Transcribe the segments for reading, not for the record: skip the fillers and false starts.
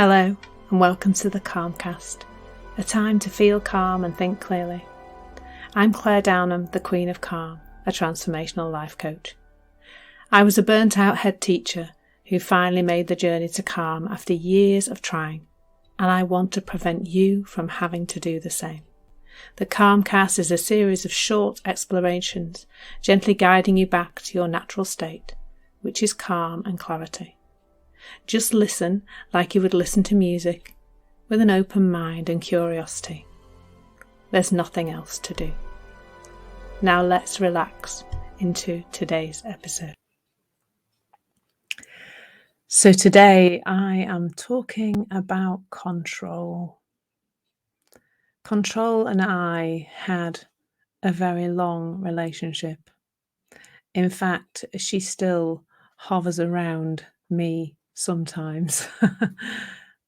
Hello and welcome to the Calmcast, a time to feel calm and think clearly. I'm Claire Downham, the Queen of Calm, a transformational life coach. I was a burnt out head teacher who finally made the journey to calm after years of trying, and I want to prevent you from having to do the same. The Calmcast is a series of short explorations, gently guiding you back to your natural state, which is calm and clarity. Just listen like you would listen to music, with an open mind and curiosity. There's nothing else to do. Now let's relax into today's episode. So today I am talking about control. Control and I had a very long relationship. In fact, she still hovers around me sometimes.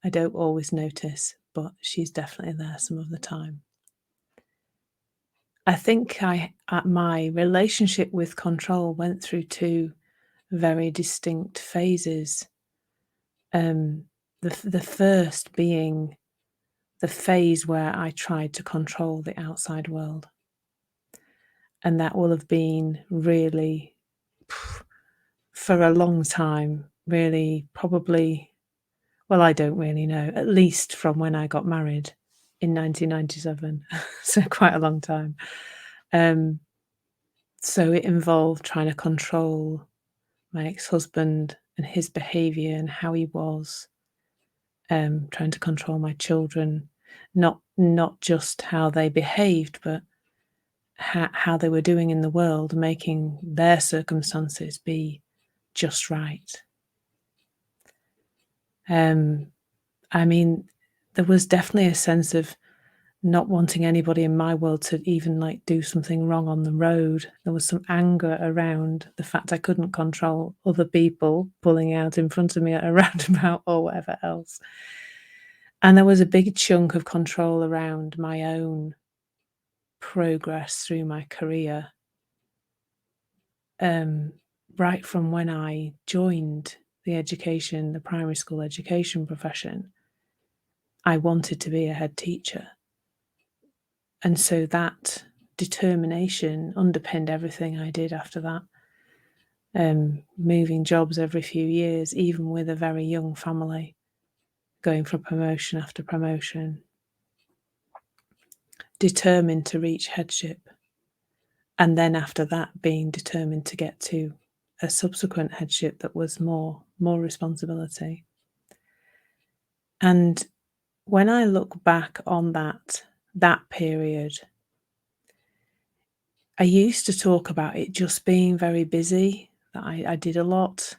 I don't always notice, but she's definitely there some of the time. I think my relationship with control went through two very distinct phases. The first being the phase where I tried to control the outside world. And that will have been really, for a long time, really probably, well, I don't really know, at least from when I got married in 1997, so quite a long time. So it involved trying to control my ex-husband and his behaviour and how he was, trying to control my children, not just how they behaved, but how they were doing in the world, making their circumstances be just right. I mean, there was definitely a sense of not wanting anybody in my world to even do something wrong on the road. There was some anger around the fact I couldn't control other people pulling out in front of me at a roundabout or whatever else. And there was a big chunk of control around my own progress through my career. Right from when I joined the primary school education profession, I wanted to be a head teacher. And so that determination underpinned everything I did after that. Moving jobs every few years, even with a very young family, going for promotion after promotion, determined to reach headship. And then after that, being determined to get to a subsequent headship that was more responsibility. And when I look back on that period, I used to talk about it just being very busy, that I did a lot.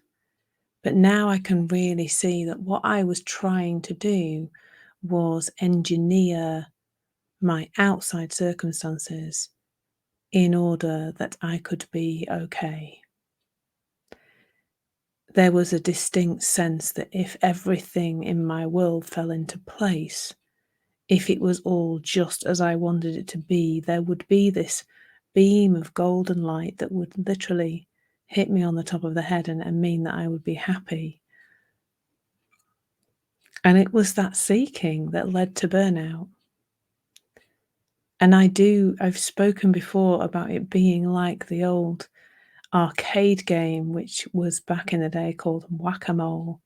But now I can really see that what I was trying to do was engineer my outside circumstances in order that I could be okay. There was a distinct sense that if everything in my world fell into place, if it was all just as I wanted it to be, there would be this beam of golden light that would literally hit me on the top of the head and mean that I would be happy. And it was that seeking that led to burnout. And I've spoken before about it being like the old arcade game, which was back in the day called wack-a-mole,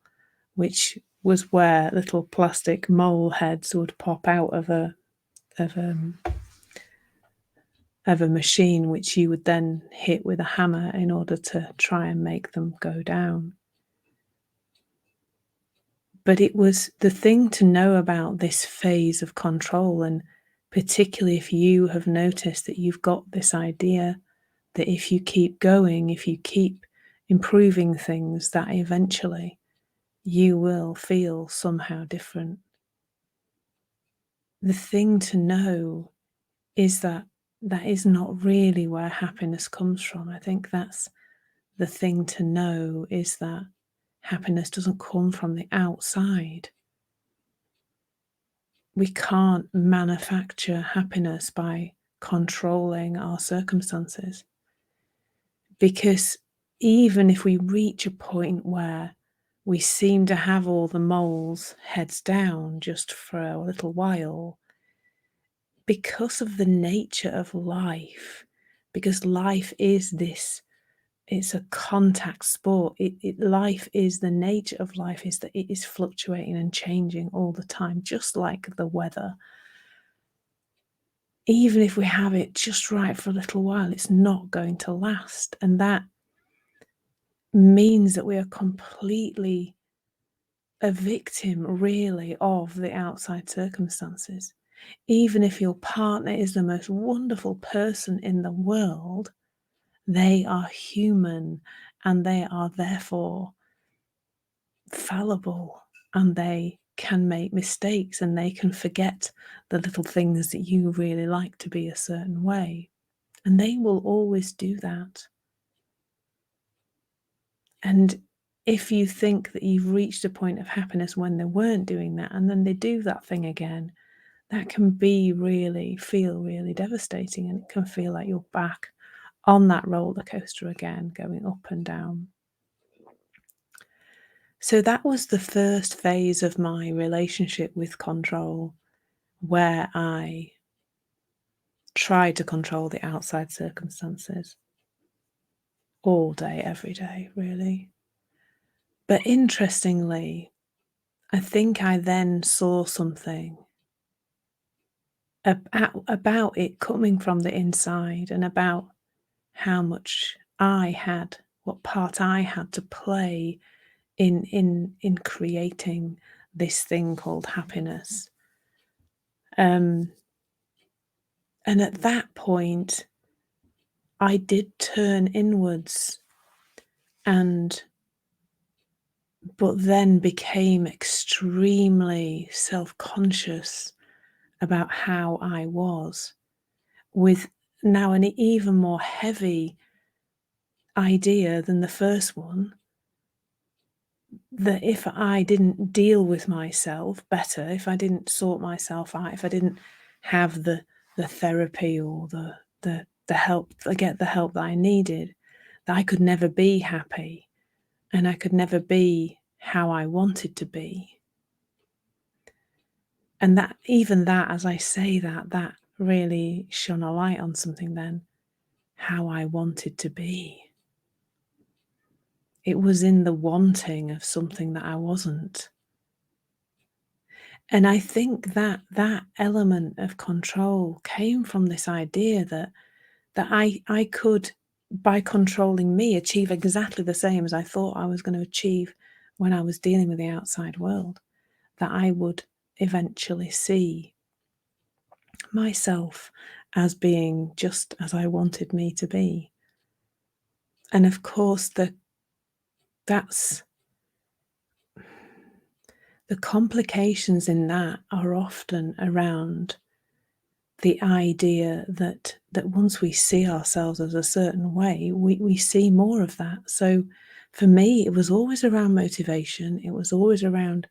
which was where little plastic mole heads would pop out of a machine, which you would then hit with a hammer in order to try and make them go down. But it was the thing to know about this phase of control, and particularly if you have noticed that you've got this idea that if you keep going, if you keep improving things, that eventually you will feel somehow different. The thing to know is that is not really where happiness comes from. I think that's the thing to know, is that happiness doesn't come from the outside. We can't manufacture happiness by controlling our circumstances. Because even if we reach a point where we seem to have all the moles heads down just for a little while because of the nature of life, because life is this, it's a contact sport. Life is, the nature of life is that it is fluctuating and changing all the time, just like the weather. Even if we have it just right for a little while, it's not going to last. And that means that we are completely a victim, really, of the outside circumstances. Even if your partner is the most wonderful person in the world, they are human and they are therefore fallible, and they can make mistakes and they can forget the little things that you really like to be a certain way. And they will always do that. And if you think that you've reached a point of happiness when they weren't doing that, and then they do that thing again, that can feel really devastating, and it can feel like you're back on that roller coaster again, going up and down. So that was the first phase of my relationship with control, where I tried to control the outside circumstances all day, every day, really. But interestingly, I think I then saw something about it coming from the inside, and about how much what part I had to play in creating this thing called happiness. And at that point, I did turn inwards, but then became extremely self-conscious about how I was, with now an even more heavy idea than the first one, that if I didn't deal with myself better, if I didn't sort myself out, if I didn't have the therapy or the help, get the help that I needed, that I could never be happy, and I could never be how I wanted to be. And that, even that, as I say that really shone a light on something then, how I wanted to be. It was in the wanting of something that I wasn't. And I think that that element of control came from this idea that I could, by controlling me, achieve exactly the same as I thought I was going to achieve when I was dealing with the outside world, that I would eventually see myself as being just as I wanted me to be. And of course, that's the complications in that are often around the idea that once we see ourselves as a certain way, we see more of that. So for me, it was always around motivation. It was always around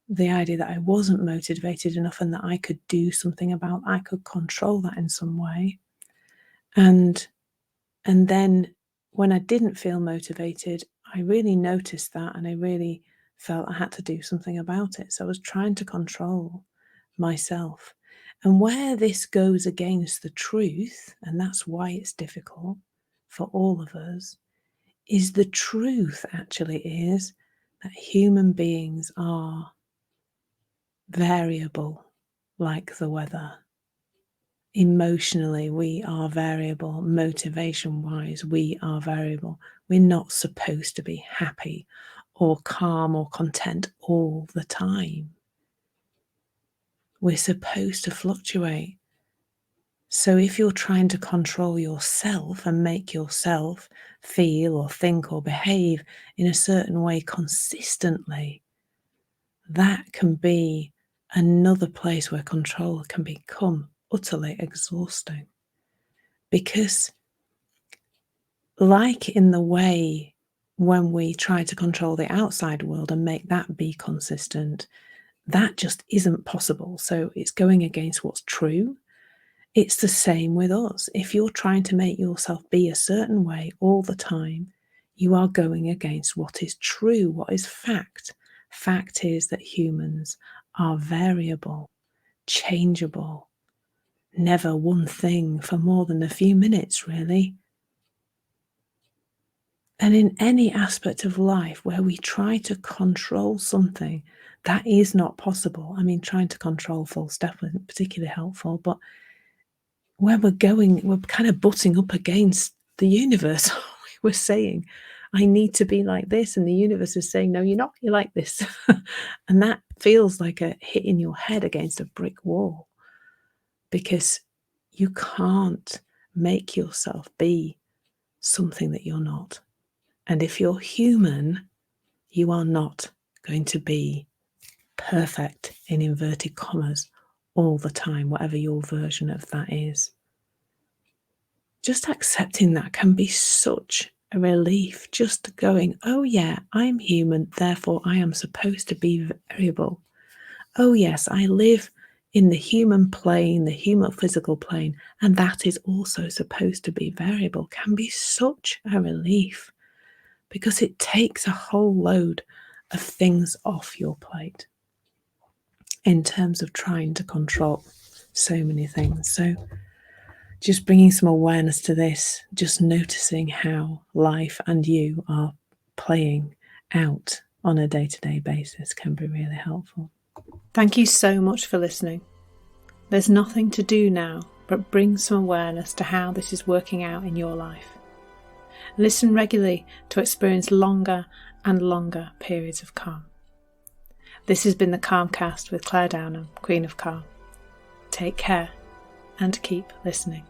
the idea that I wasn't motivated enough, and that I could do something about, I could control that in some way. And then when I didn't feel motivated, I really noticed that, and I really felt I had to do something about it. So I was trying to control myself. And where this goes against the truth, and that's why it's difficult for all of us, is the truth actually is that human beings are variable like the weather. Emotionally, we are variable. Motivation-wise, we are variable. We're not supposed to be happy or calm or content all the time. We're supposed to fluctuate. So if you're trying to control yourself and make yourself feel or think or behave in a certain way consistently, that can be another place where control can become utterly exhausting. Because, like in the way when we try to control the outside world and make that be consistent, that just isn't possible. So it's going against what's true. It's the same with us. If you're trying to make yourself be a certain way all the time, You are going against what is true, what is fact. Fact is that humans are variable, changeable, never one thing for more than a few minutes, really. And in any aspect of life where we try to control something, that is not possible. I mean, trying to control full stop isn't particularly helpful, but where we're kind of butting up against the universe. We're saying, I need to be like this. And the universe is saying, no, you're not, you're like this. And that feels like a hit in your head against a brick wall, because you can't make yourself be something that you're not. And if you're human, you are not going to be perfect, in inverted commas, all the time, whatever your version of that is. Just accepting that can be such a relief. Just going, oh yeah, I'm human, therefore I am supposed to be variable. Oh yes, I live in the human plane, the human physical plane, and that is also supposed to be variable, can be such a relief, because it takes a whole load of things off your plate in terms of trying to control so many things. So just bringing some awareness to this, just noticing how life and you are playing out on a day-to-day basis can be really helpful. Thank you so much for listening. There's nothing to do now but bring some awareness to how this is working out in your life. Listen regularly to experience longer and longer periods of calm. This has been the Calmcast with Claire Downham, Queen of Calm. Take care and keep listening.